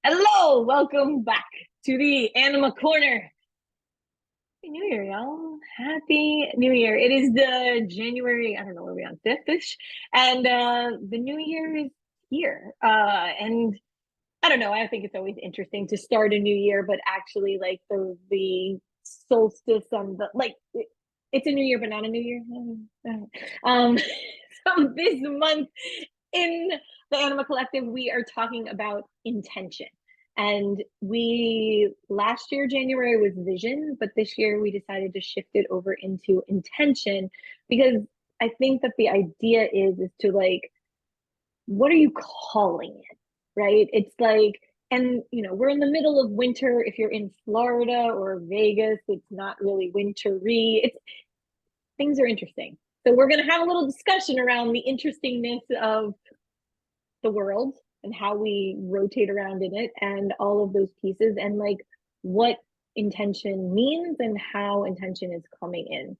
Hello, welcome back to the Anima Corner. Happy New Year, y'all. Happy New Year. It is the January, I don't know, are we on 5th-ish? And the new year is here. And I don't know, I think it's always interesting to start a new year, but actually like the solstice and the like it's a new year, but not a new year. Um so this month in the Anima Collective, we are talking about intention. And we last year, January was vision, but this year we decided to shift it over into intention because I think that the idea is to like, what are you calling it? Right? It's like, and we're in the middle of winter. If you're in Florida or Vegas, it's not really wintry. It's things are interesting. So we're gonna have a little discussion around the interestingness of the world and how we rotate around in it and all of those pieces and like what intention means and how intention is coming in.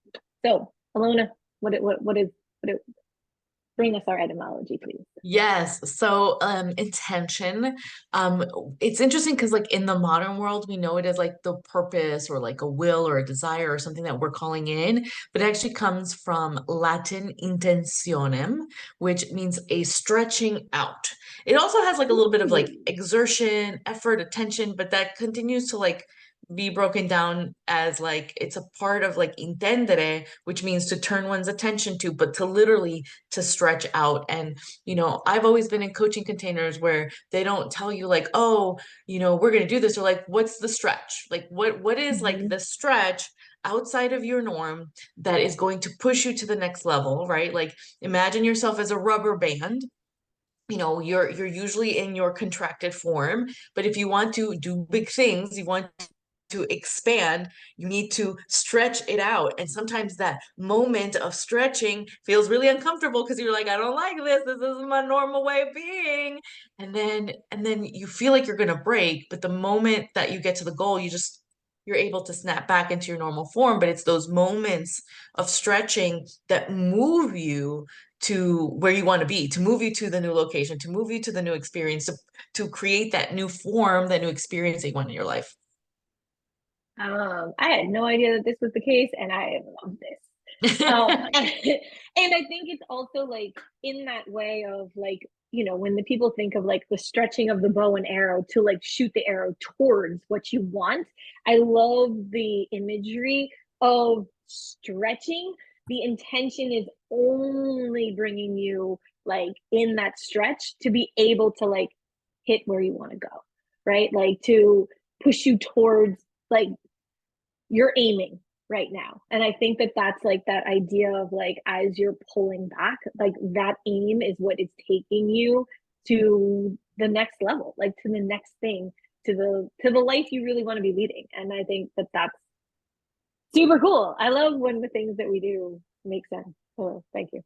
So, Alona, what it bring us our etymology, please. Yes. So, intention, um, it's interesting because like in the modern world, we know it as like the purpose or like a will or a desire or something that we're calling in, but it actually comes from Latin intentionem, which means a stretching out. It also has like a little bit of like Ooh. exertion, effort, attention, but that continues to like be broken down as like it's a part of like intendere, which means to turn one's attention to, but to literally to stretch out. And I've always been in coaching containers where they don't tell you like, oh, we're going to do this, or like, what's the stretch? Like what is like Mm-hmm. the stretch outside of your norm that is going to push you to the next level, right? Like imagine yourself as a rubber band. You're usually in your contracted form, but if you want to do big things, you want to expand, you need to stretch it out. And sometimes that moment of stretching feels really uncomfortable because you're like, I don't like this. This isn't my normal way of being. And then you feel like you're gonna break, but the moment that you get to the goal, you're able to snap back into your normal form. But it's those moments of stretching that move you to where you want to be, to move you to the new location, to move you to the new experience, to create that new form, that new experience that you want in your life. I had no idea that this was the case, and I love this. And I think it's also like in that way of like, when the people think of like the stretching of the bow and arrow to like shoot the arrow towards what you want. I love the imagery of stretching. The intention is only bringing you like in that stretch to be able to like hit where you want to go, right? Like to push you towards like you're aiming right now. And I think that that's like that idea of like as you're pulling back, like that aim is what is taking you to the next level, like to the next thing, to the life you really want to be leading. And I think that that's super cool. I love when the things that we do make sense. Oh, thank you.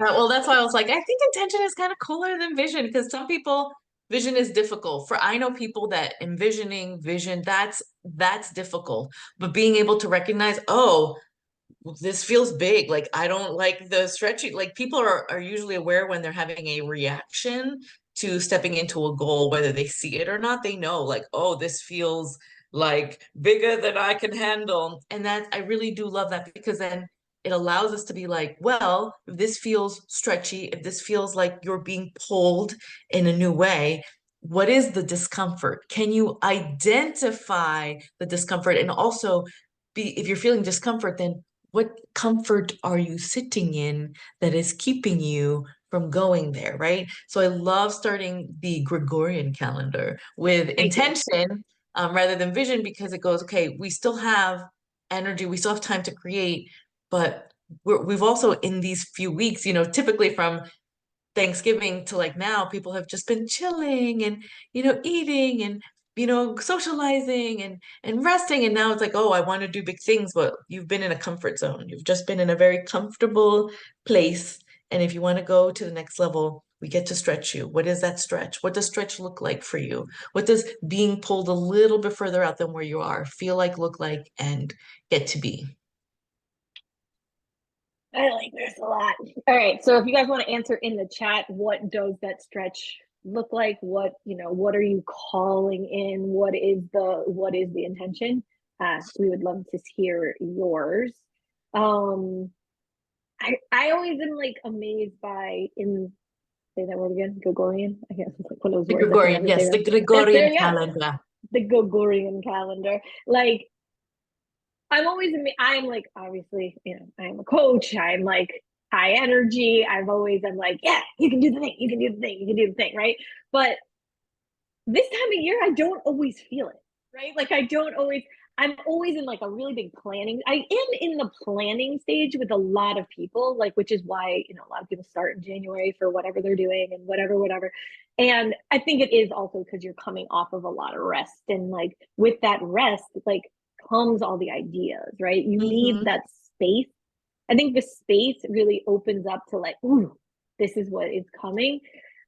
Well, that's why I was like, I think intention is kind of cooler than vision because some people vision is difficult. For I know people that envisioning vision, that's difficult. But being able to recognize, oh, this feels big. Like I don't like the stretching. Like people are usually aware when they're having a reaction to stepping into a goal, whether they see it or not, they know like, oh, this feels like bigger than I can handle. And that I really do love that because then it allows us to be like, well, if this feels stretchy, if this feels like you're being pulled in a new way, what is the discomfort? Can you identify the discomfort? And also be, if you're feeling discomfort, then what comfort are you sitting in that is keeping you from going there, right? So I love starting the Gregorian calendar with Me too. intention, rather than vision because it goes, okay, we still have energy, we still have time to create, but we've also in these few weeks, typically from Thanksgiving to like now, people have just been chilling and, eating and, socializing and resting. And now it's like, oh, I want to do big things, but you've been in a comfort zone. You've just been in a very comfortable place. And if you want to go to the next level, we get to stretch you. What is that stretch? What does stretch look like for you? What does being pulled a little bit further out than where you are feel like, look like, and get to be? I like this a lot. All right. So if you guys want to answer in the chat, what does that stretch look like? What are you calling in? What is the intention? We would love to hear yours. Um, I always am like amazed by in say that word again, Gregorian. I guess it's like one of those The words I can Gregorian, never say yes, right. the That's Gregorian there you go. calendar. The Gregorian calendar. Like I'm always I'm like obviously, I'm a coach. I'm like high energy. I'm like, yeah, you can do the thing, you can do the thing, you can do the thing, right? But this time of year, I don't always feel it, right? Like I don't always, I'm always in like a really big planning. I am in the planning stage with a lot of people, like, which is why, a lot of people start in January for whatever they're doing and whatever, whatever. And I think it is also because you're coming off of a lot of rest. And like with that rest, like comes all the ideas, right? You need Hmm. that space. I think the space really opens up to like, ooh, this is what is coming.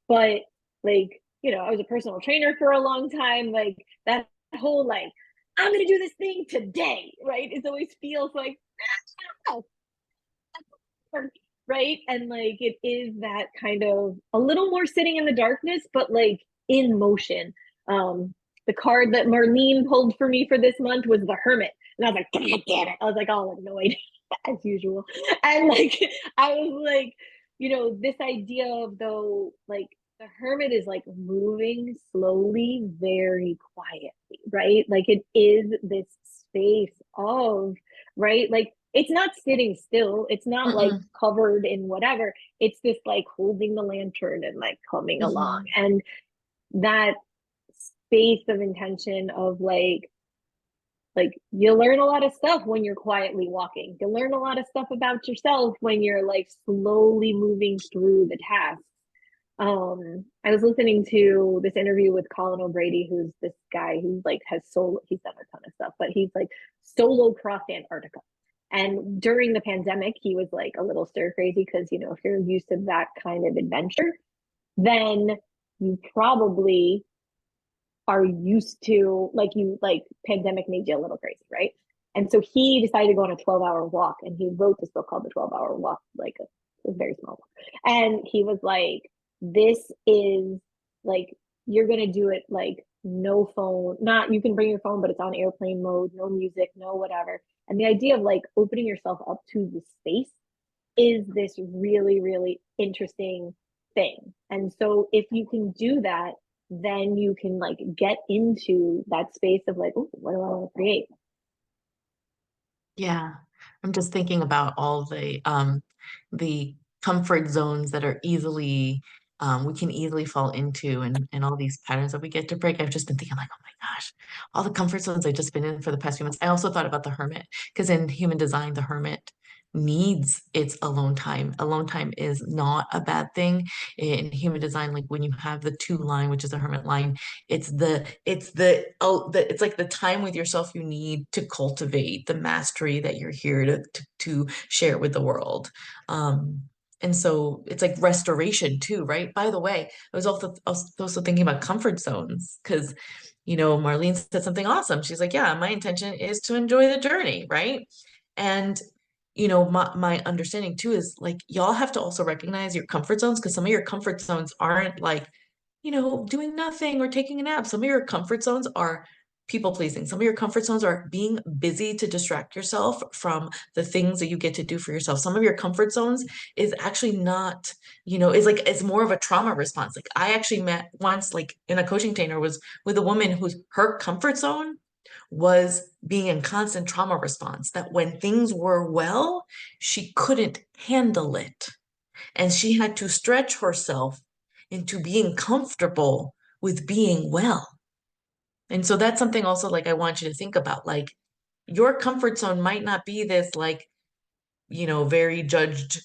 But like, I was a personal trainer for a long time. Like that whole like, I'm gonna do this thing today, right? It always feels like oh, right. And like it is that kind of a little more sitting in the darkness, but like in motion. The card that Marlene pulled for me for this month was the Hermit. And I was like, damn it. I was like all annoyed as usual. And like I was like, this idea of though, like the Hermit is like moving slowly, very quietly, right? Like it is this space of, right? Like it's not sitting still. It's not like Mm-mm. covered in whatever. It's this like holding the lantern and like coming along. Hmm. And that space of intention of like you learn a lot of stuff when you're quietly walking. You learn a lot of stuff about yourself when you're like slowly moving through the tasks. I was listening to this interview with Colin O'Brady, who's this guy who like has solo, he's done a ton of stuff, but he's like solo crossed Antarctica. And during the pandemic, he was like a little stir crazy because, if you're used to that kind of adventure, then you probably are used to like pandemic made you a little crazy, right? And so he decided to go on a 12-hour walk and he wrote this book called The 12-Hour Walk, like a very small book. And he was like, this is like you're gonna do it like no phone, not you can bring your phone, but it's on airplane mode, no music, no whatever. And the idea of like opening yourself up to the space is this really, really interesting thing. And so if you can do that, then you can like get into that space of like, what do I want to create? Yeah. I'm just thinking about all the comfort zones that are easily we can easily fall into and all these patterns that we get to break. I've just been thinking like, oh my gosh, all the comfort zones I've just been in for the past few months. I also thought about the hermit because in human design, the hermit needs its alone time. Alone time is not a bad thing in human design. Like when you have the two line, which is a hermit line, it's like the time with yourself you need to cultivate the mastery that you're here to share with the world. Um, and so it's like restoration too, right? By the way, I was also thinking about comfort zones because Marlene said something awesome. She's like, yeah, my intention is to enjoy the journey, right? And my understanding too is like y'all have to also recognize your comfort zones because some of your comfort zones aren't like doing nothing or taking a nap. Some of your comfort zones are people pleasing. Some of your comfort zones are being busy to distract yourself from the things that you get to do for yourself. Some of your comfort zones is actually not, is like it's more of a trauma response. Like I actually met once, like in a coaching trainer, was with a woman whose her comfort zone was being in constant trauma response, that when things were well, she couldn't handle it. And she had to stretch herself into being comfortable with being well. And so that's something also like I want you to think about. Like your comfort zone might not be this like, very judged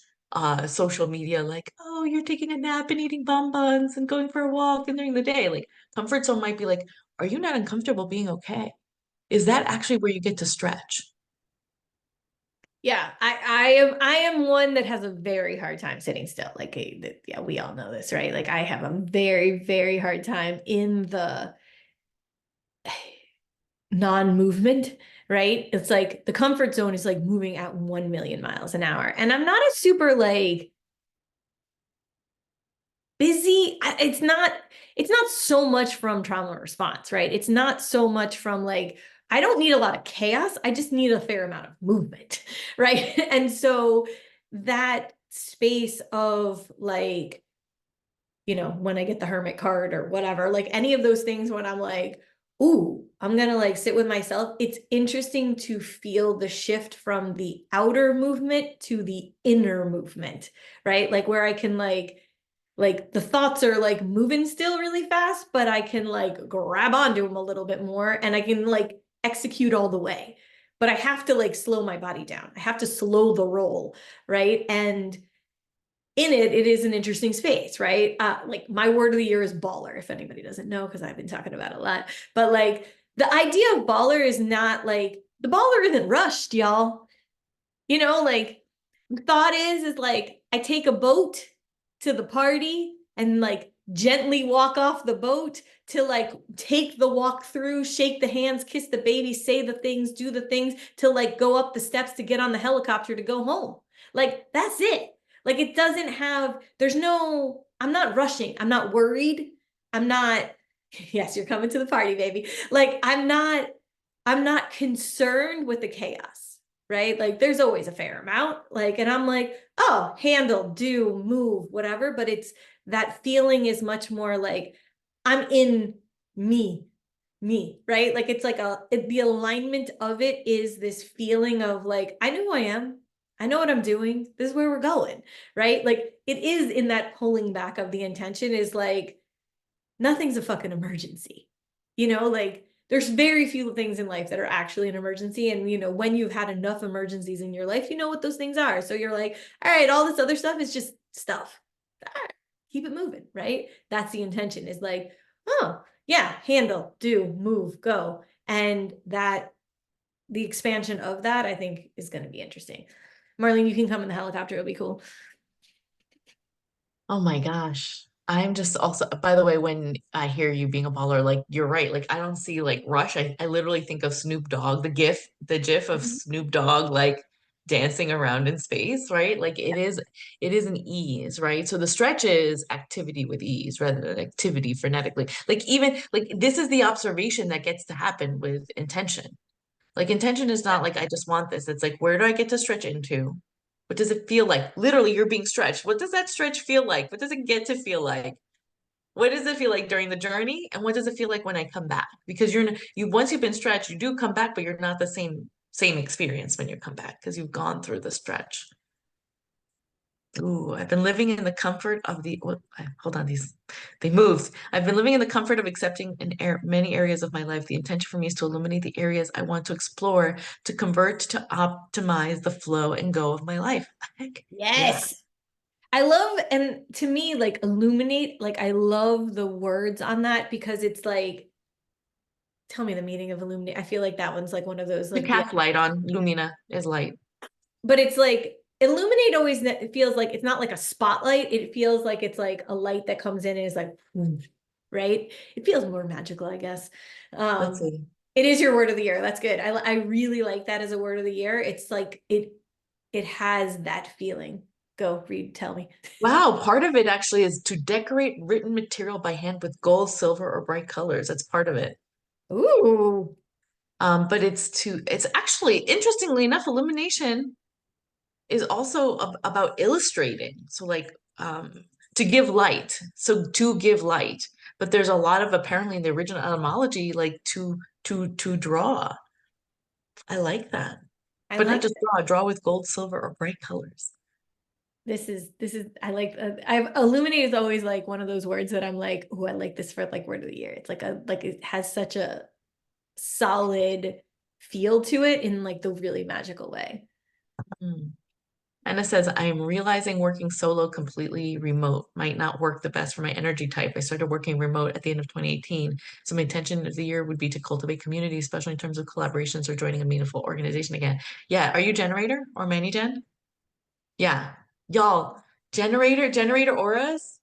social media, like, oh, you're taking a nap and eating bonbons and going for a walk and during the day. Like comfort zone might be like, are you not uncomfortable being okay? Is that actually where you get to stretch? Yeah, I am one that has a very hard time sitting still. Like, yeah, we all know this, right? Like, I have a very, very hard time in the non-movement, right? It's like the comfort zone is like moving at 1 million miles an hour. And I'm not a super like busy. It's not, it's not so much from trauma response, right? It's not so much from like, I don't need a lot of chaos. I just need a fair amount of movement, right? And so that space of like, when I get the hermit card or whatever, like any of those things when I'm like, ooh, I'm gonna like sit with myself. It's interesting to feel the shift from the outer movement to the inner movement, right? Like where I can like the thoughts are like moving still really fast, but I can like grab onto them a little bit more and I can like execute all the way. But I have to like slow my body down. I have to slow the roll, right? And in it is an interesting space, right? Like my word of the year is baller, if anybody doesn't know, because I've been talking about it a lot. But like the idea of baller is not like the baller isn't rushed, y'all. Like the thought is like I take a boat to the party and like gently walk off the boat to like take the walk through, shake the hands, kiss the baby, say the things, do the things to like go up the steps to get on the helicopter to go home. Like that's it. Like it doesn't have, I'm not rushing. I'm not worried. I'm not, yes, you're coming to the party, baby. Like I'm not concerned with the chaos, right? Like there's always a fair amount. Like, and I'm like, oh, handle, do, move, whatever. But it's that feeling is much more like I'm in me, right? Like it's like the alignment of it is this feeling of like, I know who I am. I know what I'm doing. This is where we're going, right? Like it is in that pulling back of the intention is like, nothing's a fucking emergency. Like there's very few things in life that are actually an emergency. And, when you've had enough emergencies in your life, you know what those things are. So you're like, all right, all this other stuff is just stuff. All right, keep it moving, right? That's the intention is like, oh, yeah, handle, do, move, go. And the expansion of that, I think, is going to be interesting. Marlene, you can come in the helicopter. It'll be cool. Oh my gosh. I'm just also, by the way, when I hear you being a baller, like you're right. Like I don't see like Rush. I literally think of Snoop Dogg, the GIF of Snoop Dogg like dancing around in space, right? Like it is an ease, right? So the stretch is activity with ease rather than activity frenetically. Like even like this is the observation that gets to happen with intention. Like intention is not like I just want this. It's like where do I get to stretch into? What does it feel like? Literally, you're being stretched. What does that stretch feel like? What does it get to feel like? What does it feel like during the journey? And what does it feel like when I come back? Because you once you've been stretched, you do come back, but you're not the same experience when you come back because you've gone through the stretch. Ooh, I've been living in the comfort of hold on, they moved. I've been living in the comfort of accepting many areas of my life. The intention for me is to illuminate the areas I want to explore, to convert, to optimize the flow and go of my life. Heck, yeah. Yes. I love, and to me, like illuminate, like I love the words on that because it's like, tell me the meaning of illuminate. I feel like that one's like one of those To like, cast light on, Lumina is light. but it's like illuminate always it feels like it's not like a spotlight. It feels like it's like a light that comes in and is like, right? It feels more magical, I guess. Let's see. It is your word of the year. That's good. I really like that as a word of the year. It's like it has that feeling. Go read, tell me. Wow, part of it actually is to decorate written material by hand with gold, silver, or bright colors. That's part of it. Ooh. But it's actually, interestingly enough, illumination is also about illustrating. So like to give light. So to give light. But there's a lot of apparently in the original etymology, like to draw. I like that. I But not like just draw with gold, silver, or bright colors. this is I like I've illuminate is always like one of those words that I'm like, oh, I like this for like word of the year. It's like it has such a solid feel to it in like the really magical way. Mm. And it says, I am realizing working solo completely remote might not work the best for my energy type. I started working remote at the end of 2018. So my intention of the year would be to cultivate community, especially in terms of collaborations or joining a meaningful organization again. Yeah. Are you generator or ManyGen? Yeah. Y'all, generator auras,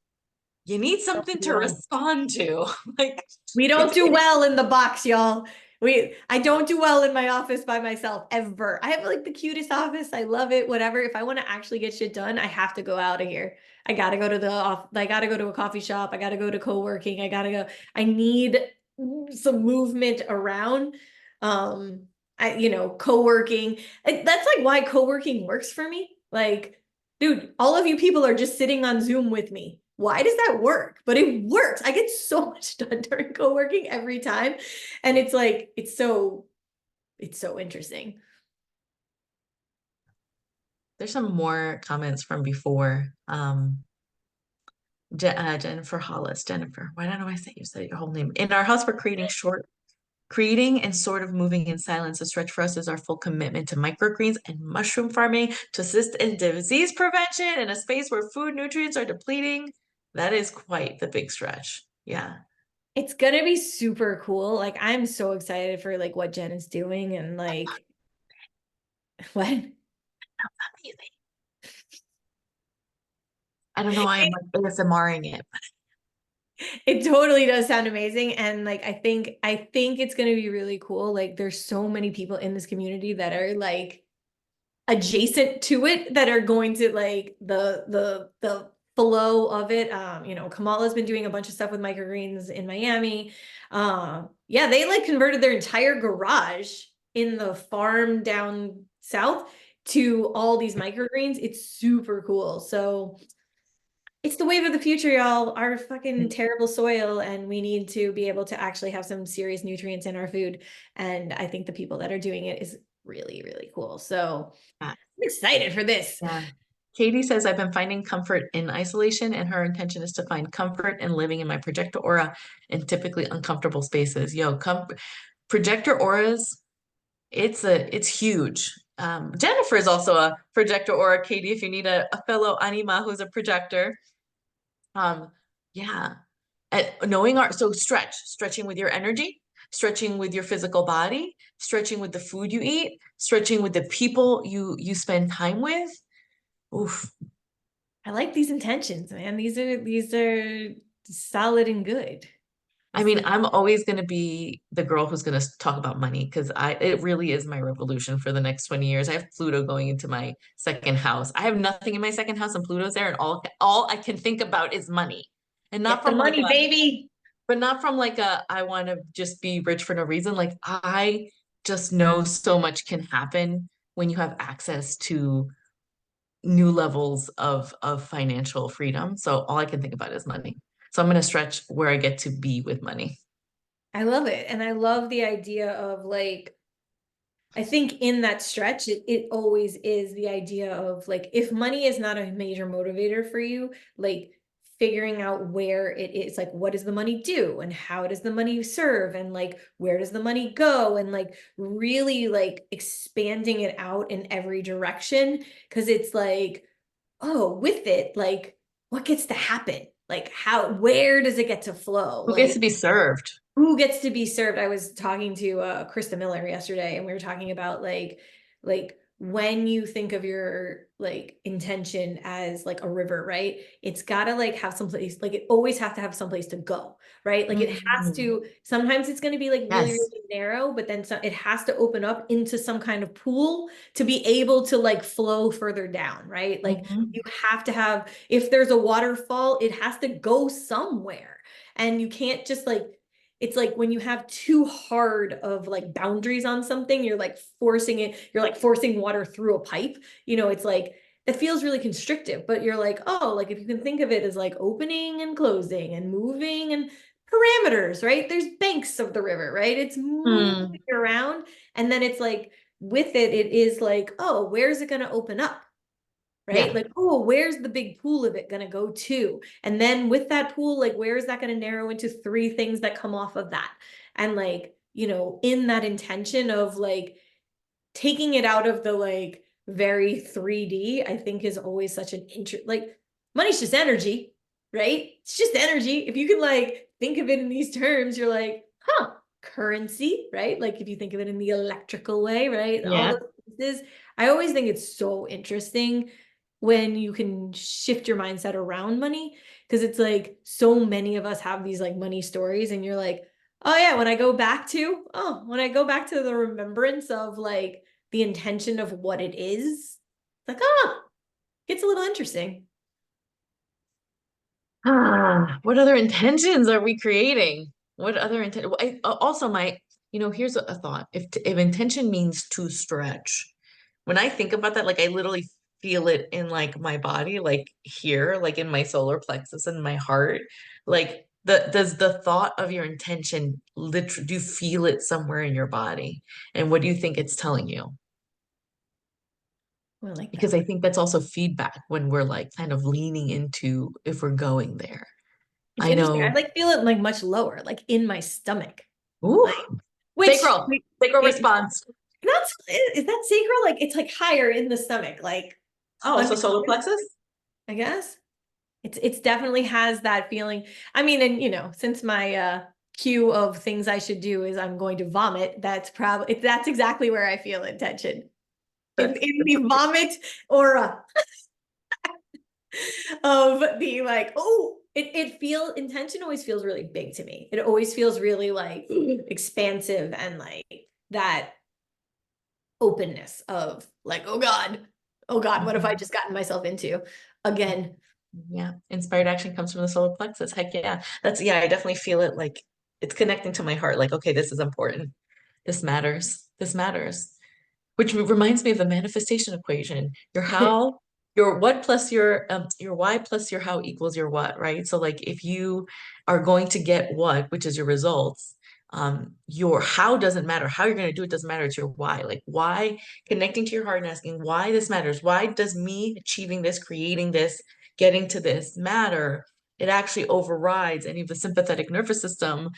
you need something to Yeah. respond to. Like We don't do it is well in the box, y'all. I don't do well in my office by myself ever. I have like the cutest office. I love it, whatever. If I want to actually get shit done, I have to go out of here. I gotta go to I gotta go to a coffee shop. I gotta go to co-working. I need some movement around. Co-working. That's like why co-working works for me. Like, dude, all of you people are just sitting on Zoom with me. Why does that work? But it works. I get so much done during co-working every time. And it's like, it's so interesting. There's some more comments from before. Jennifer Hollis. Jennifer, why don't I say you said your whole name? In our house, we're creating and sort of moving in silence. A stretch for us is our full commitment to microgreens and mushroom farming to assist in disease prevention in a space where food nutrients are depleting. That is quite the big stretch. Yeah. It's gonna be super cool. Like, I'm so excited for like what Jen is doing and like what? I don't know why I'm like ASMRing it. It totally does sound amazing. And like I think it's gonna be really cool. Like, there's so many people in this community that are like adjacent to it that are going to like the flow of it. Kamala's been doing a bunch of stuff with microgreens in Miami. Yeah, they like converted their entire garage in the farm down south to all these microgreens. It's super cool. So it's the wave of the future, y'all. Our fucking terrible soil, and we need to be able to actually have some serious nutrients in our food. And I think the people that are doing it is really, really cool. So Yeah. I'm excited for this. Yeah. Katie says, I've been finding comfort in isolation, and her intention is to find comfort in living in my projector aura in typically uncomfortable spaces. Projector auras, it's huge. Jennifer is also a projector aura, Katie, if you need a fellow Anima who's a projector. Yeah. Knowing stretching with your energy, stretching with your physical body, stretching with the food you eat, stretching with the people you spend time with. Oof. I like these intentions, man. These are solid and good. I mean, I'm always going to be the girl who's going to talk about money because it really is my revolution for the next 20 years. I have Pluto going into my second house. I have nothing in my second house and Pluto's there, and all I can think about is money. And not Get the from like money, baby. but not from like I want to just be rich for no reason. Like I just know so much can happen when you have access to new levels of financial freedom. So all I can think about is money. So I'm going to stretch where I get to be with money. I love it. And I love the idea of like, I think in that stretch, it always is the idea of like, if money is not a major motivator for you, like figuring out where it is, like, what does the money do and how does the money serve and like, where does the money go, and like really like expanding it out in every direction. Cause it's like, oh, with it, like, what gets to happen? Like, where does it get to flow? Who gets Like, to be served? who gets to be served? I was talking to Krista Miller yesterday, and we were talking about like when you think of your like intention as like a river, right? It's got to like have some place, like it always has to have some place to go, right? Like it has to, sometimes it's going to be like really, Yes. really narrow, but then it has to open up into some kind of pool to be able to like flow further down, right? Like Mhm. you have to have, if there's a waterfall, it has to go somewhere. And you can't just like, it's like when you have too hard of like boundaries on something, you're like forcing water through a pipe. It's like it feels really constrictive, but you're like, oh, like if you can think of it as like opening and closing and moving and parameters, right? There's banks of the river, right? It's moving around. And then it's like with it is like, oh, where's it going to open up? Right? Yeah. Like, oh, where's the big pool of it going to go to? And then with that pool, like, where is that going to narrow into 3 things that come off of that? And like, in that intention of like taking it out of the like very 3D, I think is always such an like money's just energy, right? It's just energy. If you can like think of it in these terms, you're like, huh, currency, right? Like if you think of it in the electrical way, right? All Yeah. those pieces. I always think it's so interesting when you can shift your mindset around money, because it's like so many of us have these like money stories, and you're like, Oh yeah, when I go back to the remembrance of like the intention of what it is, like, it's a little interesting. What other intentions are we creating? What other intent? Also, here's a thought. If intention means to stretch, when I think about that, like I literally feel it in like my body, like here, like in my solar plexus and my heart. Like does the thought of your intention literally do you feel it somewhere in your body? And what do you think it's telling you? I like Because that. I think that's also feedback when we're like kind of leaning into if we're going there. It's I interesting. I know. like feel it like much lower, like in my stomach. Ooh, Like, which sacral, sacral it response. not is that sacral? Like it's like higher in the stomach, like Oh, under, so solar plexus? I guess. It's definitely has that feeling. I mean, and since my cue of things I should do is I'm going to vomit, that's exactly where I feel intention. In the vomit aura of the like, oh, it feel intention always feels really big to me. It always feels really like expansive and like that openness of like, oh God, what have I Mhm. just gotten myself into again? Yeah, inspired action comes from the solar plexus. Heck yeah. Yeah, I definitely feel it like it's connecting to my heart. Like, okay, this is important. This matters. This matters. Which reminds me of the manifestation equation. Your what plus your why plus your how equals your what, right? So like if you are going to get what, which is your results, your how doesn't matter. How you're going to do it doesn't matter. It's your why. Like why connecting to your heart and asking why this matters. Why does me achieving this, creating this, getting to this matter? It actually overrides any of the sympathetic nervous system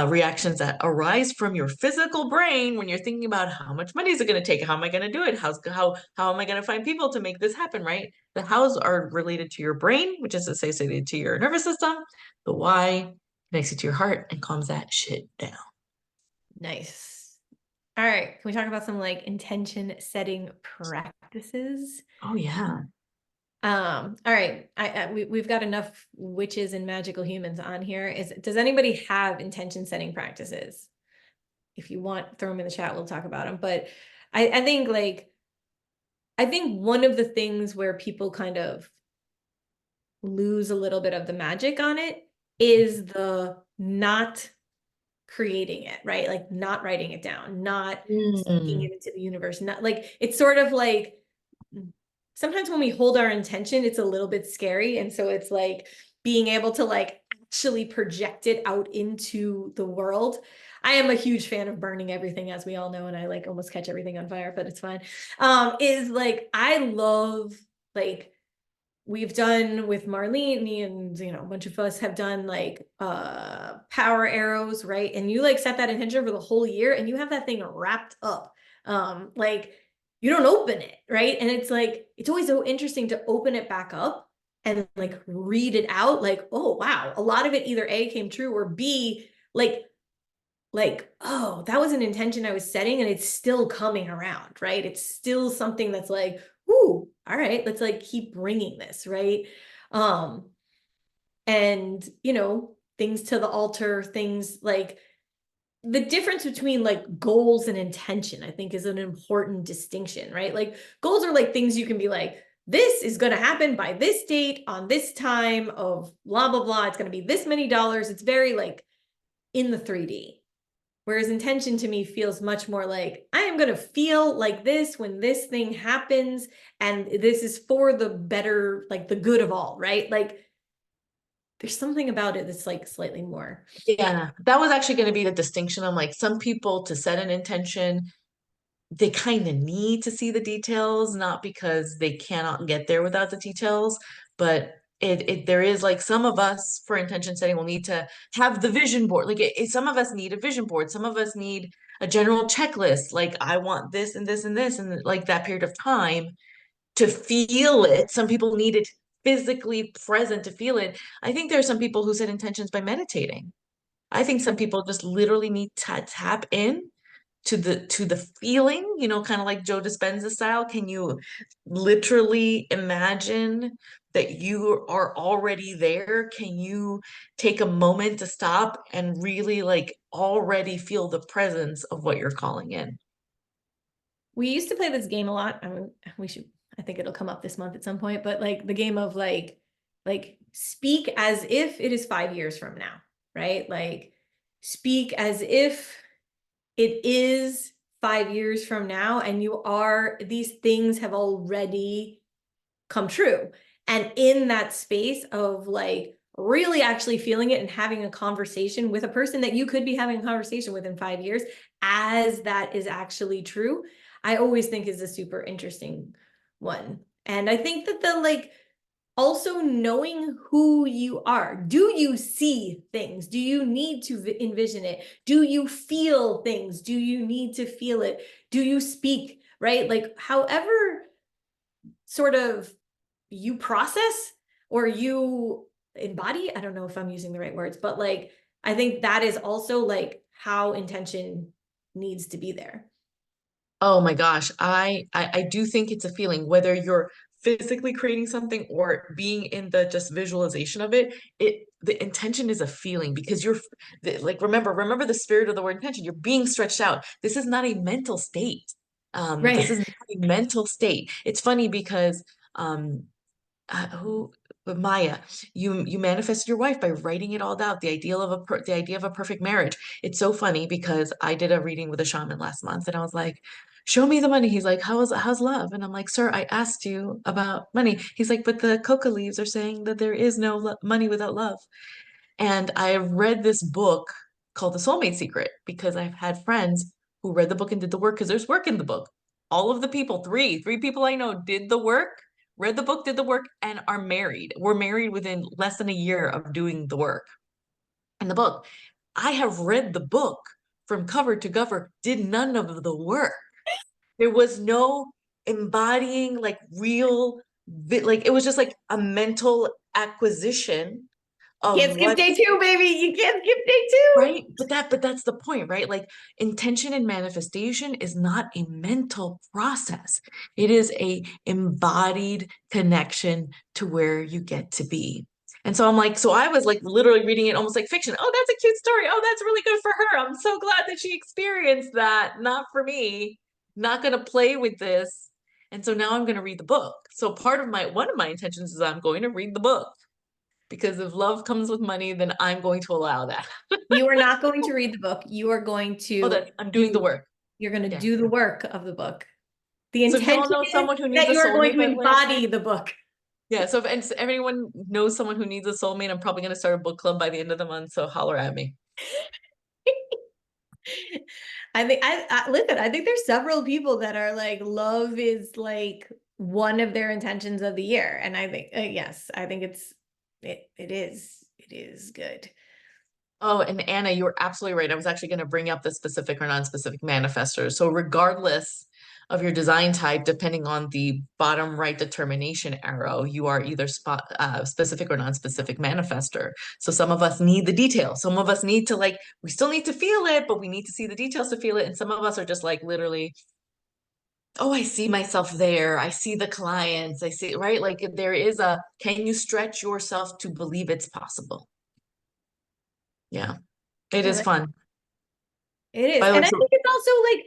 reactions that arise from your physical brain when you're thinking about how much money is it going to take? How am I going to do it? How am I going to find people to make this happen? Right? The hows are related to your brain, which is associated to your nervous system. The why connects it to your heart and calms that shit down. Nice. All right, can we talk about some like intention setting practices? Oh yeah. All right, we've got enough witches and magical humans on here. Does anybody have intention setting practices? If you want, throw them in the chat, we'll talk about them. But I think one of the things where people kind of lose a little bit of the magic on it is the not creating it, right? Like not writing it down, not speaking Mm. it into the universe. Not like it's sort of like sometimes when we hold our intention, it's a little bit scary. And so it's like being able to like actually project it out into the world. I am a huge fan of burning everything, as we all know, and I like almost catch everything on fire, but it's fine. Is like I love like we've done with Marlene, me and a bunch of us have done like power arrows, right? And you like set that intention for the whole year and you have that thing wrapped up. Like you don't open it, right? And it's like it's always so interesting to open it back up and like read it out like, oh wow, a lot of it either A came true or B like oh that was an intention I was setting and it's still coming around, right? It's still something that's like, ooh, all right, let's like keep bringing this, right? um and things to the altar, things like the difference between like goals and intention I think is an important distinction, right? Like goals are like things you can be like, this is going to happen by this date on this time of blah blah blah, it's going to be this many dollars. It's very like in the 3D. Whereas intention to me feels much more like I am going to feel like this when this thing happens. And this is for the better, like the good of all, right? Like there's something about it that's like slightly more. Yeah, that was actually going to be the distinction. I'm like, some people to set an intention, they kind of need to see the details, not because they cannot get there without the details, but there is like some of us for intention setting will need to have the vision board. Like some of us need a vision board, some of us need a general checklist. Like I want this and this and this, and like that period of time to feel it. Some people need it physically present to feel it. I think there are some people who set intentions by meditating. I think some people just literally need to tap in to the feeling, kind of like Joe Dispenza style? Can you literally imagine that you are already there? Can you take a moment to stop and really like already feel the presence of what you're calling in? We used to play this game a lot. I mean, I think it'll come up this month at some point, but like the game of like speak as if it is 5 years from now, right? Like speak as if it is 5 years from now and these things have already come true. And in that space of like really actually feeling it and having a conversation with a person that you could be having a conversation with in 5 years, as that is actually true, I always think is a super interesting one. And I think that the like also knowing who you are. Do you see things? Do you need to envision it? Do you feel things? Do you need to feel it? Do you speak, right? Like however sort of you process or you embody, I don't know if I'm using the right words, but like I think that is also like how intention needs to be there. Oh my gosh, I do think it's a feeling, whether you're physically creating something or being in the just visualization of it, the intention is a feeling because like remember the spirit of the word intention. You're being stretched out. This is not a mental state. This Right. is not a mental state. It's funny because who Maya, you manifested your wife by writing it all out, the idea of a perfect marriage. It's so funny because I did a reading with a shaman last month and I was like, show me the money. He's like, how's love? And I'm like, sir, I asked you about money. He's like, but the coca leaves are saying that there is no money without love. And I read this book called The Soulmate Secret because I've had friends who read the book and did the work because there's work in the book. All of the people, three people I know did the work, read the book, did the work, and are married. We're married within less than a year of doing the work. And the book, I have read the book from cover to cover, did none of the work. There was no embodying like real, like it was just like a mental acquisition You of can't skip what. day two, baby. You can't skip day two. Right? But that's the point, right? Like intention and manifestation is not a mental process. It is a embodied connection to where you get to be. And so I'm like, so I was like literally reading it almost like fiction. Oh, that's a cute story. Oh, that's really good for her. I'm so glad that she experienced that. Not for me. Not gonna play with this. And so now I'm gonna read the book. So one of my intentions is I'm going to read the book because if love comes with money, then I'm going to allow that. You are not going to read the book. You are going Oh, to that I'm doing the work. you're going to Yeah. do the work of the book. The So if you all intention know is someone who needs that a you are going soulmate, to by the way, embody the book. yeah. So if anyone knows someone who needs a soulmate, I'm probably going to start a book club by the end of the month. So holler at me. I think I listen, I think there's several people that are like love is like one of their intentions of the year, and I think yes, I think it is good. Oh, and Anna, you were absolutely right. I was actually going to bring up the specific or non-specific manifestors. So regardless of your design type, depending on the bottom right determination arrow, you are either specific or non-specific manifestor. So some of us need the details. Some of us need to like, we still need to feel it, but we need to see the details to feel it. And some of us are just like literally, oh, I see myself there. I see the clients. I see, right? Like there is can you stretch yourself to believe it's possible? Yeah, it I is like fun. It is. By the way, And so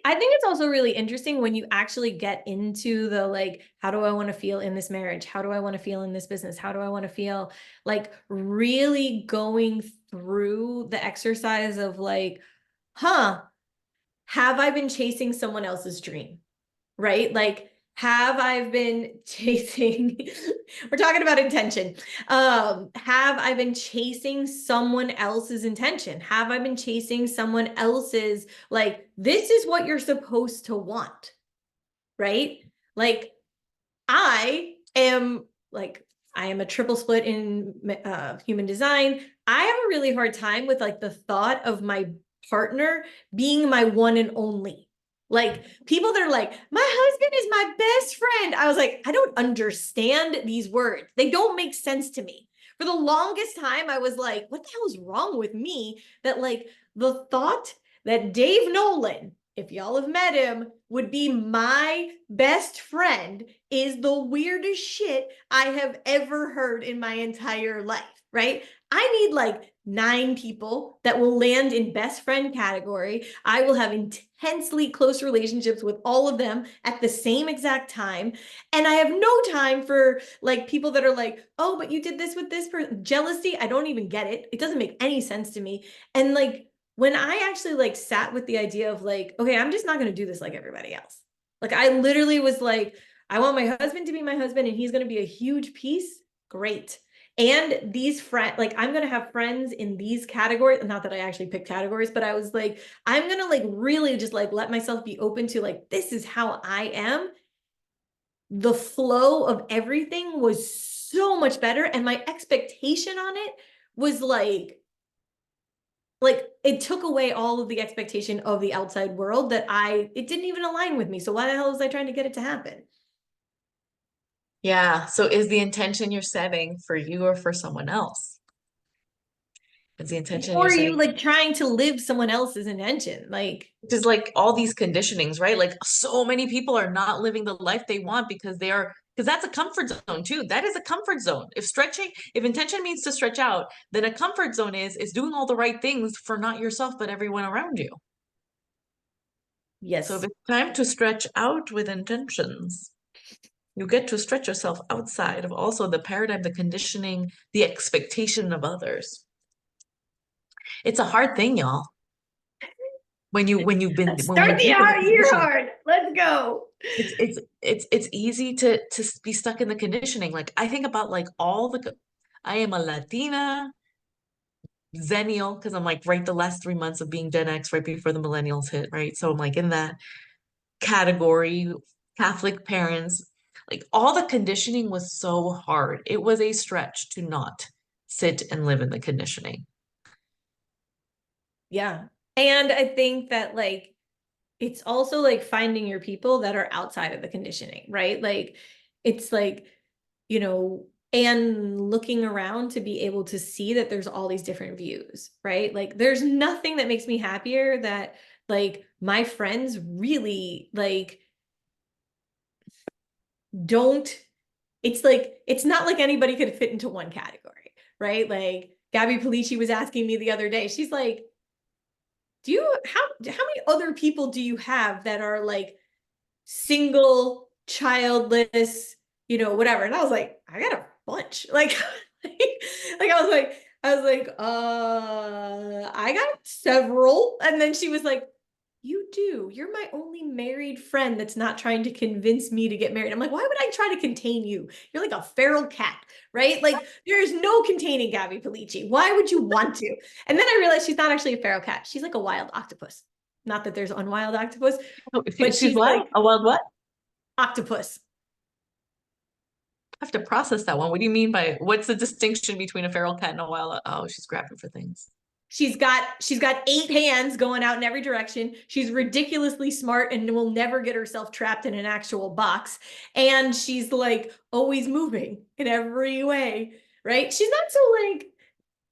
I think it's also really interesting when you actually get into the like, how do I want to feel in this marriage? How do I want to feel in this business? How do I want to feel like really going through the exercise of like, huh, have I been chasing someone else's dream? Right? Like, have I been chasing, we're talking about intention. Have I been chasing someone else's intention? Have I been chasing someone else's, like, this is what you're supposed to want, right? Like, I am like, I am a triple split in human design. I have a really hard time with like the thought of my partner being my one and only. Like people that are like, my husband is my best friend. I was like, I don't understand these words. They don't make sense to me. For the longest time, I was like, what the hell is wrong with me? That like the thought that Dave Nolan if y'all have met him, would be my best friend, is the weirdest shit I have ever heard in my entire life, right? I need like 9 people that will land in best friend category. I will have intensely close relationships with all of them at the same exact time. And I have no time for like people that are like, oh, but you did this with this person. Jealousy, I don't even get it. It doesn't make any sense to me. And like, when I actually like sat with the idea of like, okay, I'm just not going to do this like everybody else. Like I literally was like, I want my husband to be my husband and he's going to be a huge piece. Great. And these friends, like I'm going to have friends in these categories. Not that I actually picked categories, but I was like, I'm going to like really just like let myself be open to like, this is how I am. The flow of everything was so much better. And my expectation on it was like it took away all of the expectation of the outside world that it didn't even align with me. So why the hell was I trying to get it to happen? Yeah. So is the intention you're setting for you or for someone else? Is the intention Or you're are you setting, like trying to live someone else's intention? Like, which is like all these conditionings, right? Like so many people are not living the life they want because because that's a comfort zone too. That is a comfort zone. If intention means to stretch out, then a comfort zone is doing all the right things for not yourself, but everyone around you. So if yes. it's time to stretch out with intentions, you get to stretch yourself outside of also the paradigm, the conditioning, the expectation of others. It's a hard thing, y'all. When Start we're the deep in the year conditioning, hard. Let's go. it's easy to be stuck in the conditioning. Like I think about like I am a Latina Zennial because I'm like right the last 3 months of being Gen X right before the millennials hit, right? So I'm like in that category, Catholic parents, like all the conditioning was so hard. It was a stretch to not sit and live in the conditioning. Yeah. And I think that like it's also like finding your people that are outside of the conditioning, right? Like it's like, you know, and looking around to be able to see that there's all these different views, right? Like there's nothing that makes me happier that like my friends really like don't, it's like it's not like anybody could fit into one category, right? Like Gabby Polici was asking me the other day, she's like, do you how many other people do you have that are like single, childless, you know, whatever? And I was like, I got a bunch. Like I got several. And then she was like, you do. You're my only married friend that's not trying to convince me to get married. I'm like, why would I try to contain you? You're like a feral cat, right? Like there's no containing Gabby Polici. Why would you want to? And then I realized she's not actually a feral cat. She's like a wild octopus. Not that there's unwild octopus, Oh, but she's she's what? like A wild what? octopus. I have to process that one. What do you mean by what's the distinction between a feral cat and a wild? Oh, she's grabbing for things. She's got 8 hands going out in every direction. She's ridiculously smart and will never get herself trapped in an actual box. And she's like always moving in every way, right? She's not so like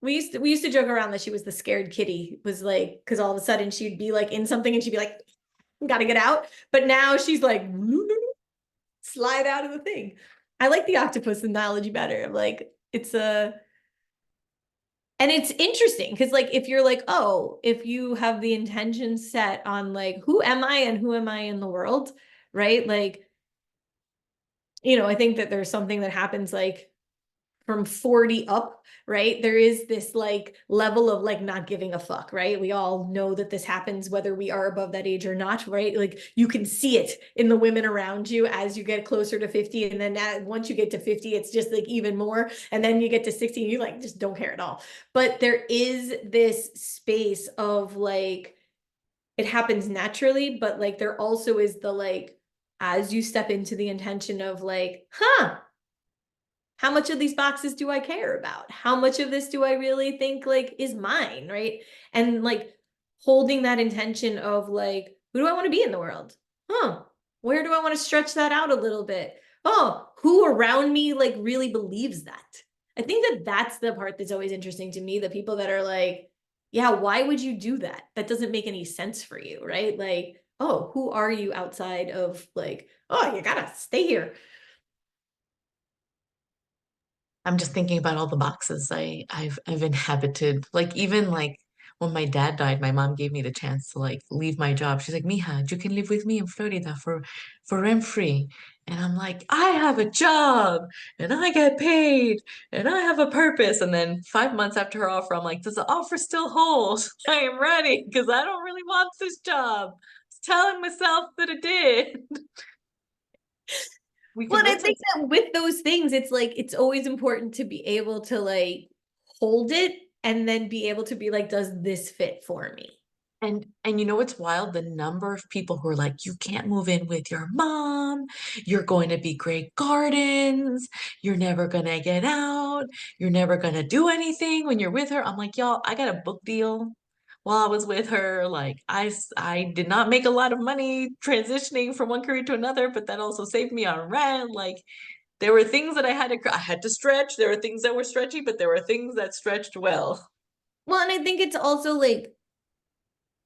we used to joke around that she was the scared kitty. It was like because all of a sudden she'd be like in something and she'd be like, gotta get out. But now she's like slide out of the thing. I like the octopus analogy better. I'm like, and it's interesting because like if you're like, oh, if you have the intention set on like who am I and who am I in the world, right? Like, I think that there's something that happens like from 40 up, right? There is this like level of like not giving a fuck, right? We all know that this happens whether we are above that age or not, right? Like you can see it in the women around you as you get closer to 50. And then once you get to 50, it's just like even more. And then you get to 60 and you like just don't care at all. But there is this space of like, it happens naturally, but like there also is the like, as you step into the intention of like, how much of these boxes do I care about? How much of this do I really think like is mine, right? And like holding that intention of like, who do I want to be in the world? Where do I want to stretch that out a little bit? Who around me like really believes that? I think that that's the part that's always interesting to me, the people that are like, yeah, why would you do that? That doesn't make any sense for you, right? Like, oh, who are you outside of like, oh, you gotta stay here. I'm just thinking about all the boxes I've inhabited. Like even like when my dad died, my mom gave me the chance to like leave my job. She's like, Mija, you can live with me in Florida for rent free. And I'm like, I have a job and I get paid and I have a purpose. And then 5 months after her offer, I'm like, does the offer still hold? I am ready because I don't really want this job. I was telling myself that it did. We Well, could and I live think that with those things, it's like it's always important to be able to like hold it and then be able to be like, does this fit for me? And you know what's wild? The number of people who are like, you can't move in with your mom. You're going to be Great Gardens. You're never gonna get out. You're never gonna do anything when you're with her. I'm like, y'all, I got a book deal while I was with her. Like, I did not make a lot of money transitioning from one career to another, but that also saved me on rent. Like, there were things that I had to stretch. There were things that were stretchy, but there were things that stretched well. Well, and I think it's also like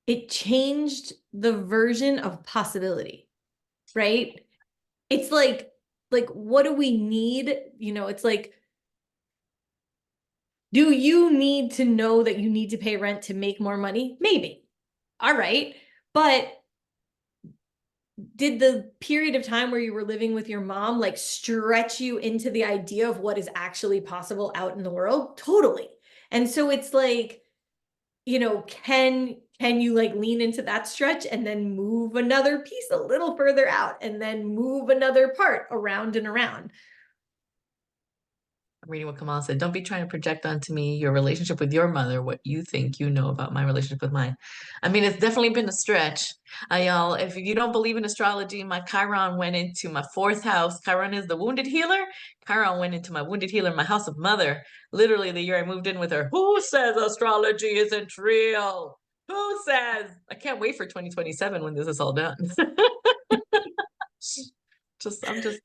it changed the version of possibility, right? It's like what do we need? You know, it's like, do you need to know that you need to pay rent to make more money? Maybe. All right. But did the period of time where you were living with your mom like stretch you into the idea of what is actually possible out in the world? Totally. And so it's like, you know, can you like lean into that stretch and then move another piece a little further out and then move another part around and around? I'm reading what Kamal said. Don't be trying to project onto me your relationship with your mother, what you think you know about my relationship with mine. I mean, it's definitely been a stretch. Y'all, if you don't believe in astrology, my Chiron went into my fourth house. Chiron is the wounded healer. Chiron went into my wounded healer, my house of mother, literally the year I moved in with her. Who says astrology isn't real? Who says? I can't wait for 2027 when this is all done. I'm just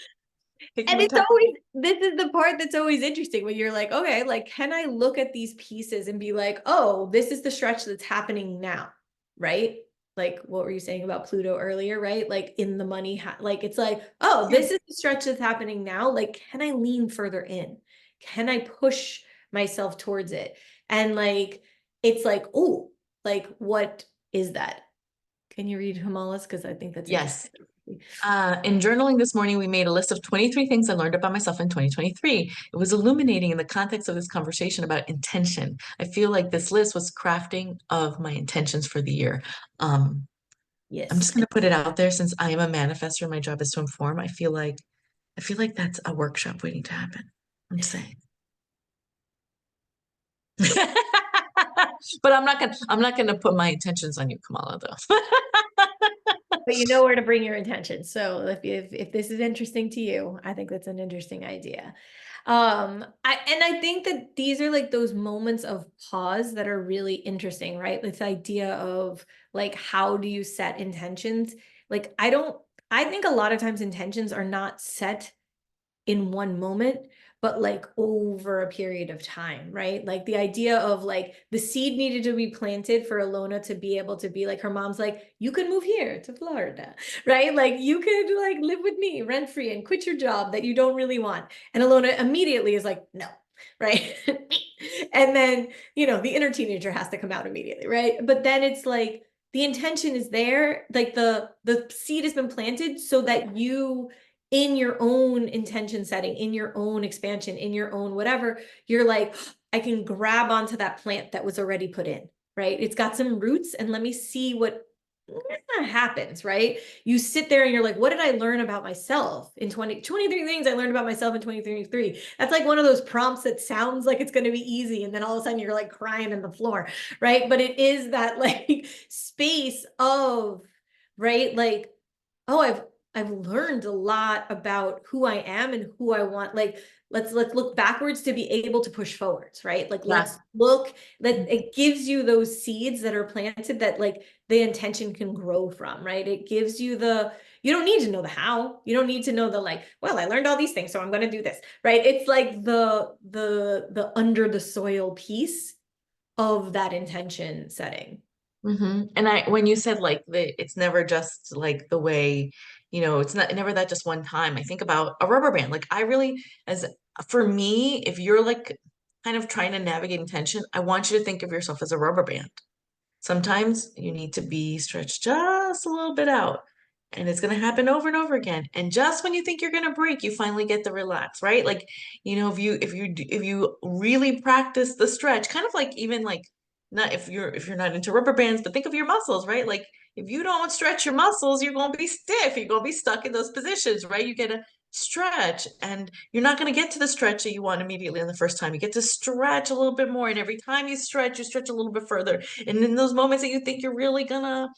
taking And my it's time. always, this is the part that's always interesting when you're like, okay, like, can I look at these pieces and be like, oh, this is the stretch that's happening now, right? Like, what were you saying about Pluto earlier, right? Like, in the money, like, it's like, oh, Yeah. this is the stretch that's happening now. Like, can I lean further in? Can I push myself towards it? And like, it's like, oh, like, what is that? Can you read Himalayas? Because I think that's interesting. Yes. In journaling this morning, we made a list of 23 things I learned about myself in 2023. It was illuminating in the context of this conversation about intention. I feel like this list was crafting of my intentions for the year. I'm Yes. just going to put it out there since I am a manifestor and my job is to inform. I feel like that's a workshop waiting to happen. I'm saying. But I'm not gonna put my intentions on you, Kamala, though. But you know where to bring your intention. So if this is interesting to you, I think that's an interesting idea. I think that these are like those moments of pause that are really interesting, right? This idea of like, how do you set intentions? Like, I think a lot of times intentions are not set in one moment, but like over a period of time, right? Like the idea of like the seed needed to be planted for Alona to be able to be like, her mom's like, you can move here to Florida, right? Like you could like live with me rent free and quit your job that you don't really want. And Alona immediately is like, no, right? And then, you know, the inner teenager has to come out immediately, right? But then it's like the intention is there, like the seed has been planted so that you in your own intention setting, in your own expansion, in your own whatever, you're like, I can grab onto that plant that was already put in, right? It's got some roots and let me see what happens, right? You sit there and you're like, what did I learn about myself in 23 things I learned about myself in 2023? That's like one of those prompts that sounds like it's going to be easy. And then all of a sudden you're like crying in the floor, right? But it is that like space of, right? Like, oh, I've learned a lot about who I am and who I want. Like, let's look backwards to be able to push forwards, right? Like, Yeah. let's look that it gives you those seeds that are planted that like the intention can grow from, right? It gives you you don't need to know the how. You don't need to know the like, well, I learned all these things, so I'm going to do this, right? It's like the under the soil piece of that intention setting. And when you said like it's never just like the way, it's not never that just one time. I think about a rubber band. Like I really, as for me, if you're like kind of trying to navigate intention, I want you to think of yourself as a rubber band. Sometimes you need to be stretched just a little bit out. And it's going to happen over and over again. And just when you think you're going to break, you finally get the relax, right? Like, if you really practice the stretch, kind of like even like not if you're not into rubber bands, but think of your muscles, right? Like if you don't stretch your muscles, you're going to be stiff. You're going to be stuck in those positions, right? You get to stretch and you're not going to get to the stretch that you want immediately on the first time. You get to stretch a little bit more. And every time you stretch a little bit further. And in those moments that you think you're really gonna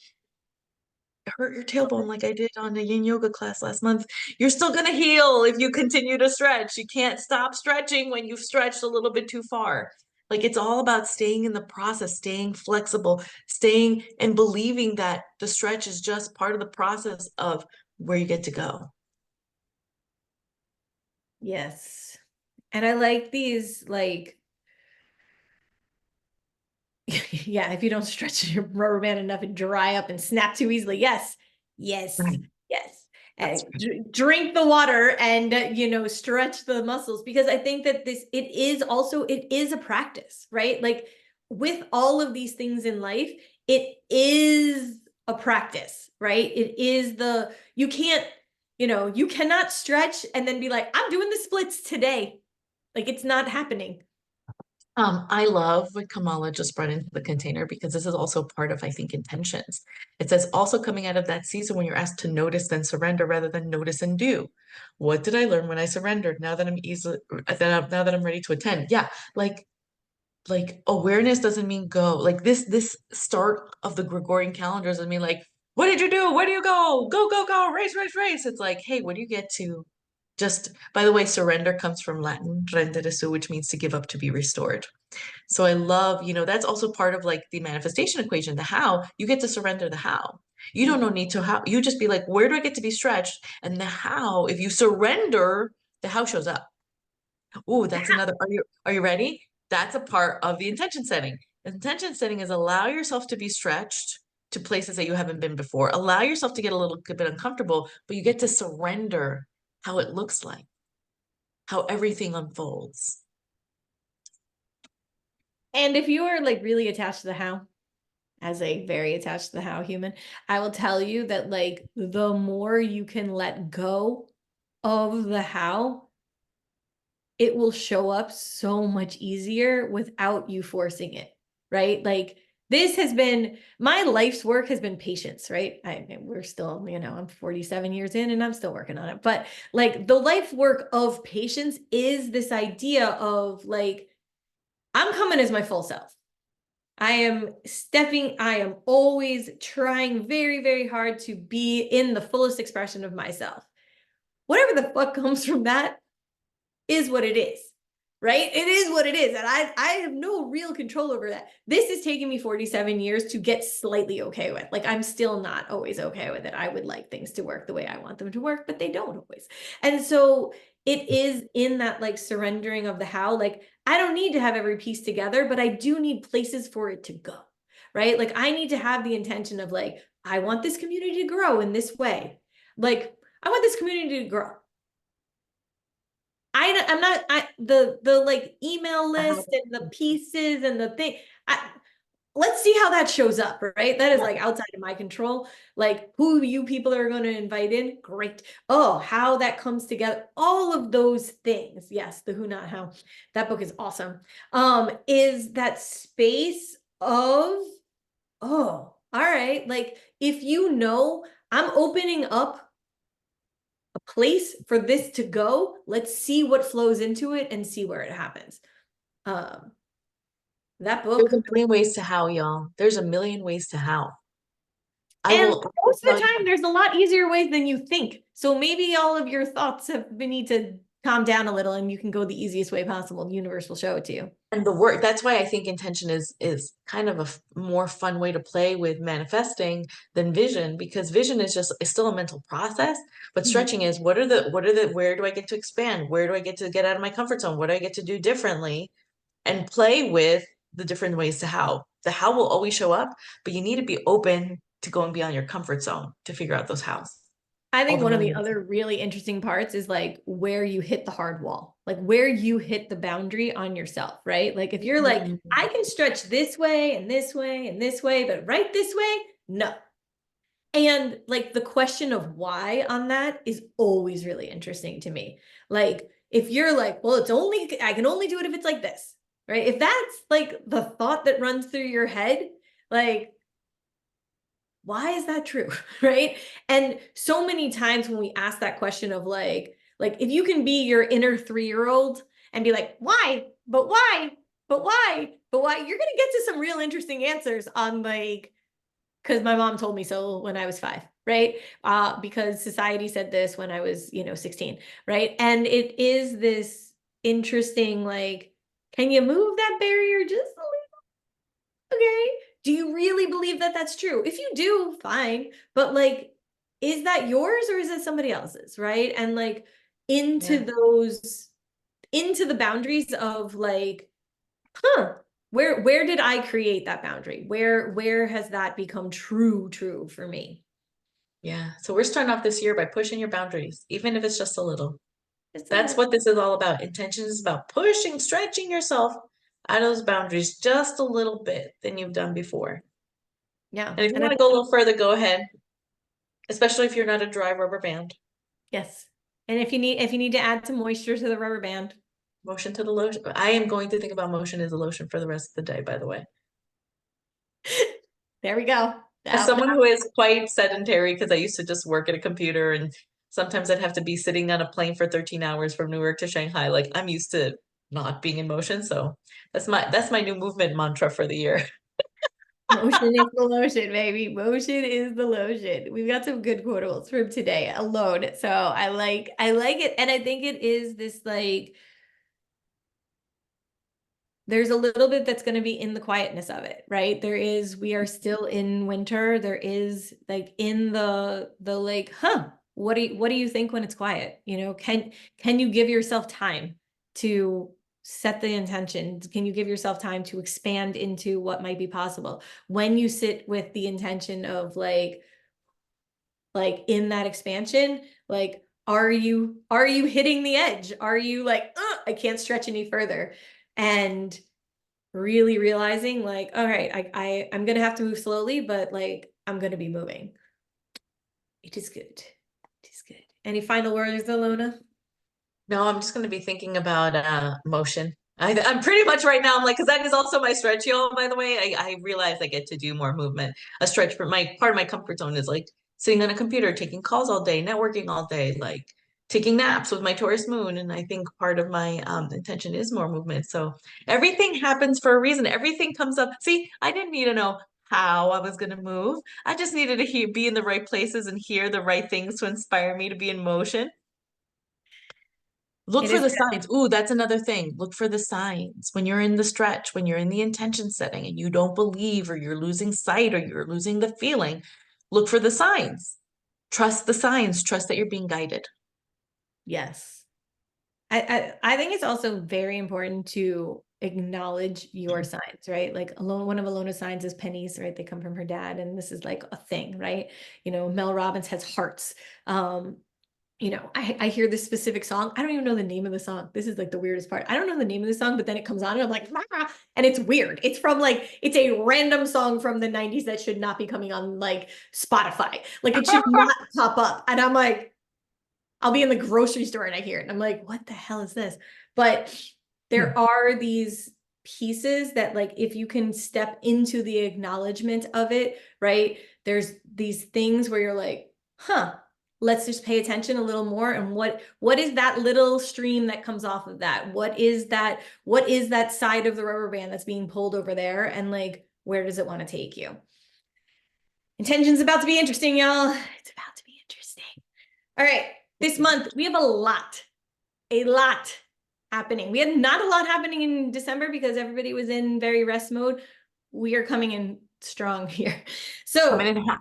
hurt your tailbone, like I did on a yin yoga class last month, you're still gonna heal if you continue to stretch. You can't stop stretching when you've stretched a little bit too far. Like it's all about staying in the process, staying flexible, staying and believing that the stretch is just part of the process of where you get to go. Yes. And I like these, like, yeah, if you don't stretch your rubber band enough and dry up and snap too easily. Yes, yes, Right. yes. And That's right. drink the water and, stretch the muscles, because I think that it is a practice, right? Like with all of these things in life, it is a practice, right? You cannot stretch and then be like, I'm doing the splits today. Like it's not happening. I love what Kamala just brought into the container because this is also part of, I think, intentions. It says also coming out of that season when you're asked to notice then surrender rather than notice and do. What did I learn when I surrendered? Now that I'm ready to attend. Yeah, like awareness doesn't mean go. Like this start of the Gregorian calendar doesn't mean like, what did you do? Where do you go? Go, go, go, race, race, race. It's like, hey, what do you get to just, by the way, surrender comes from Latin, rendere su, which means to give up to be restored. So I love, that's also part of like the manifestation equation, the how, you get to surrender the how. You don't know need to how, you just be like, where do I get to be stretched? And the how, if you surrender, the how shows up. Oh, that's another, are you ready? That's a part of the intention setting. Intention setting is allow yourself to be stretched to places that you haven't been before. Allow yourself to get a little bit uncomfortable, but you get to surrender how it looks like, how everything unfolds. And if you are like really attached to the how, as a very attached to the how human, I will tell you that like the more you can let go of the how, it will show up so much easier without you forcing it, right? Like this has been my life's work has been patience, right? We're still, I'm 47 years in and I'm still working on it. But like the life work of patience is this idea of like, I'm coming as my full self. I am always trying very, very hard to be in the fullest expression of myself. Whatever the fuck comes from that is what it is, right? It is what it is. And I have no real control over that. This is taking me 47 years to get slightly okay with. Like, I'm still not always okay with it. I would like things to work the way I want them to work, but they don't always. And so it is in that like surrendering of the how, like, I don't need to have every piece together, but I do need places for it to go, right? Like I need to have the intention of like, I want this community to grow in this way. Like, I want this community to grow. I'm not the like email list and the pieces and the thing. Let's see how that shows up, right? That is like outside of my control. Like who you people are going to invite in, great. Oh, how that comes together, all of those things. Yes, the who, not how. That book is awesome. Is that space of, oh, all right. Like if I'm opening up a place for this to go, let's see what flows into it and see where it happens. That There's book. a million ways to how, y'all. There's a million ways to how. And I will most of tell the you. time, there's a lot easier ways than you think. So maybe all of your thoughts need to calm down a little and you can go the easiest way possible. The universe will show it to you. And the work, that's why I think intention is kind of a more fun way to play with manifesting than vision, because vision is still a mental process, but stretching is where do I get to expand? Where do I get to get out of my comfort zone? What do I get to do differently? And play with the different ways to how. The how will always show up, but you need to be open to going beyond your comfort zone to figure out those hows. I All think the one of the moments. other really interesting parts is like where you hit the hard wall, like where you hit the boundary on yourself, right? Like if you're like, I can stretch this way and this way and this way, but right this way, no. And like the question of why on that is always really interesting to me. Like if you're like, well, I can only do it if it's like this, right? If that's like the thought that runs through your head, like, why is that true? Right? And so many times when we ask that question of like if you can be your inner 3-year-old and be like, why? But why? But why? But why? You're gonna get to some real interesting answers on like, because my mom told me so when I was 5, right? Because society said this when I was, 16, right? And it is this interesting, like, can you move that barrier just a little? Okay. Do you really believe that that's true? If you do, fine. But like, is that yours or is it somebody else's, right? And like into the boundaries of like, where did I create that boundary? Where has that become true for me? Yeah. So we're starting off this year by pushing your boundaries, even if it's just a little. Just a That's little. what this is all about. Intention is about pushing, stretching yourself out of those boundaries just a little bit than you've done before. Yeah. And if you And want to go a little further, go ahead, especially if you're not a dry rubber band. yes. And if you need to add some moisture to the rubber band. Motion to the lotion. I am going to think about motion as a lotion for the rest of the day, by the way. There we go. As someone who is quite sedentary, because I used to just work at a computer and sometimes I'd have to be sitting on a plane for 13 hours from Newark to Shanghai. Like I'm used to not being in motion. So that's my new movement mantra for the year. Motion is the lotion, baby. Motion is the lotion. We've got some good quotables from today alone. So I like it. And I think it is this like, there's a little bit that's going to be in the quietness of it, right? We are still in winter. There is like in the like, what do you think when it's quiet? Can you give yourself time to set the intention? Can you give yourself time to expand into what might be possible when you sit with the intention of like in that expansion, like, are you hitting the edge? Are you like, I can't stretch any further? And really realizing like, all right, I'm gonna have to move slowly, but like I'm gonna be moving. It is good. It is good. Any final words, Alona? No, I'm just going to be thinking about motion. I'm pretty much right now. I'm like, because that is also my stretch, y'all. By the way, I realize I get to do more movement. A stretch for my part of my comfort zone is like sitting on a computer, taking calls all day, networking all day, like taking naps with my Taurus moon. And I think part of my intention is more movement. So everything happens for a reason. Everything comes up. See, I didn't need to know how I was going to move. I just needed to be in the right places and hear the right things to inspire me to be in motion. Look It for is the signs. Ooh, that's another thing. Look for the signs when you're in the stretch, when you're in the intention setting and you don't believe or you're losing sight or you're losing the feeling. Look for the signs. Trust the signs. Trust that you're being guided. yes. I think it's also very important to acknowledge your signs, right? Like one of Alona's signs is pennies, right? They come from her dad, and this is like a thing, right? Mel Robbins has hearts. I hear this specific song. I don't even know the name of the song. This is like the weirdest part. I don't know the name of the song, but then it comes on and I'm like, ah, and it's weird. It's from like, it's a random song from the 90s that should not be coming on like Spotify. Like it should not pop up. And I'm like, I'll be in the grocery store and I hear it. And I'm like, what the hell is this? But there are these pieces that like, if you can step into the acknowledgement of it, right? There's these things where you're like, let's just pay attention a little more. And what is that little stream that comes off of that? What is that side of the rubber band that's being pulled over there? And like, where does it want to take you? Intention's about to be interesting, y'all. It's about to be interesting. All right. This month, we have a lot happening. We had not a lot happening in December because everybody was in very rest mode. We are coming in strong here. So Coming in hot.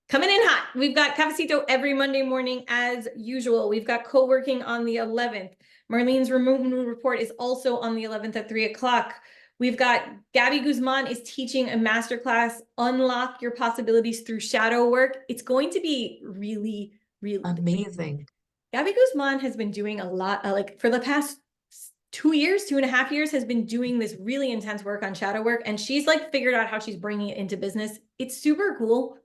Coming in hot. We've got Cafecito every Monday morning as usual. We've got co-working on the 11th. Marlene's removal report is also on the 11th at 3 o'clock. We've got Gabby Guzman is teaching a masterclass, Unlock Your Possibilities Through Shadow Work. It's going to be really, really Amazing. Gabby Guzman has been doing a lot, like for the past 2 years, 2.5 years, has been doing this really intense work on shadow work. And she's like figured out how she's bringing it into business. It's super cool.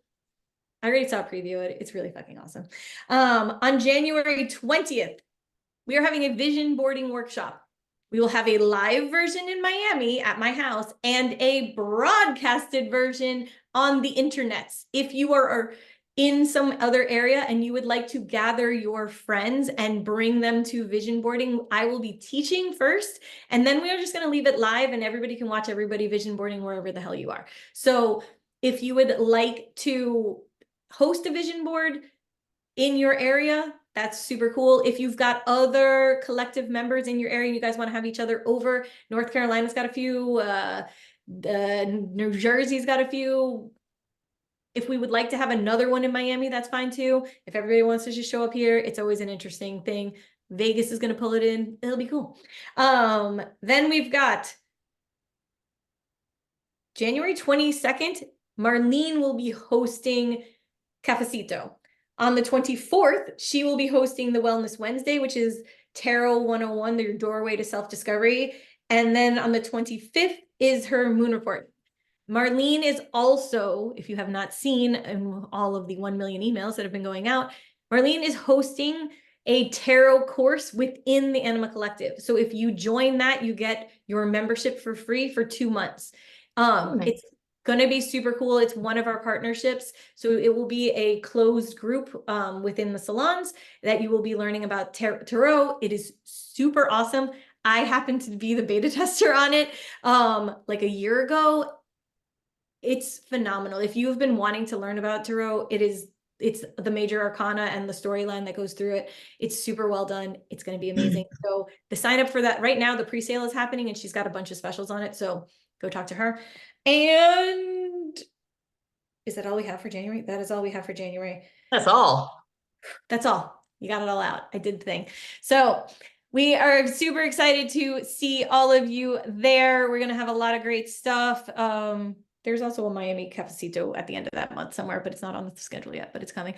I already saw a preview of it. It's really fucking awesome. On January 20th, we are having a vision boarding workshop. We will have a live version in Miami at my house and a broadcasted version on the internets. If you are in some other area and you would like to gather your friends and bring them to vision boarding, I will be teaching first, and then we are just going to leave it live and everybody can watch everybody vision boarding wherever the hell you are. So if you would like to host a vision board in your area, that's super cool. If you've got other collective members in your area and you guys want to have each other over, North Carolina's got a few, New Jersey's got a few. If we would like to have another one in Miami, that's fine too. If everybody wants to just show up here, it's always an interesting thing. Vegas is going to pull it in. It'll be cool. Then we've got January 22nd, Marlene will be hosting Cafecito. On the 24th, she will be hosting the Wellness Wednesday, which is Tarot 101, your doorway to self-discovery. And then on the 25th is her moon report. Marlene is also, if you have not seen in all of the 1 million emails that have been going out, Marlene is hosting a tarot course within the Anima Collective. So if you join that, you get your membership for free for 2 months. It's going to be super cool. It's one of our partnerships. So it will be a closed group within the salons that you will be learning about tarot. It is super awesome. I happened to be the beta tester on it like a year ago. It's phenomenal. If you've been wanting to learn about tarot, it's the major arcana and the storyline that goes through it. It's super well done. It's going to be amazing. So the sign up for that right now, the pre-sale is happening and she's got a bunch of specials on it. So go talk to her. And is that all we have for January? That is all we have for January. That's all. That's all. You got it all out. I did the thing. So we are super excited to see all of you there. We're going to have a lot of great stuff. There's also a Miami Cafecito at the end of that month somewhere, but it's not on the schedule yet, but it's coming.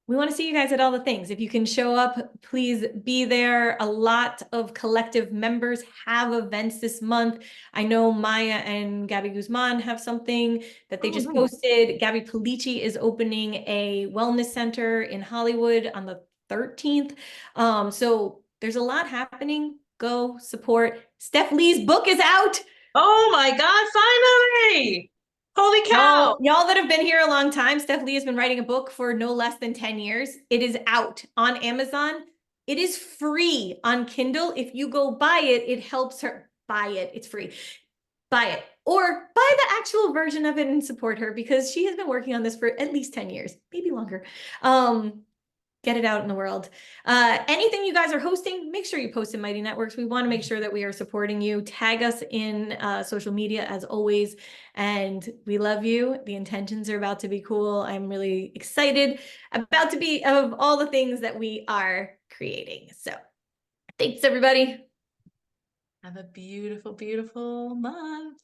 We want to see you guys at all the things. If you can show up, please be there. A lot of collective members have events this month. I know Maya and Gabby Guzman have something that they just posted. Gabby Polici is opening a wellness center in Hollywood on the 13th. So there's a lot happening. Go support. Steph Lee's book is out. Oh my God, finally. Holy cow. Y'all that have been here a long time, Steph Lee has been writing a book for no less than 10 years. It is out on Amazon. It is free on Kindle. If you go buy it, it helps her. Buy it. It's free. Buy it. Or buy the actual version of it and support her because she has been working on this for at least 10 years, maybe longer. Get it out in the world. Anything you guys are hosting, make sure you post in Mighty Networks. We want to make sure that we are supporting you. Tag us in social media as always. And we love you. The intentions are about to be cool. I'm really excited about to be of all the things that we are creating. So thanks, everybody. Have a beautiful, beautiful month.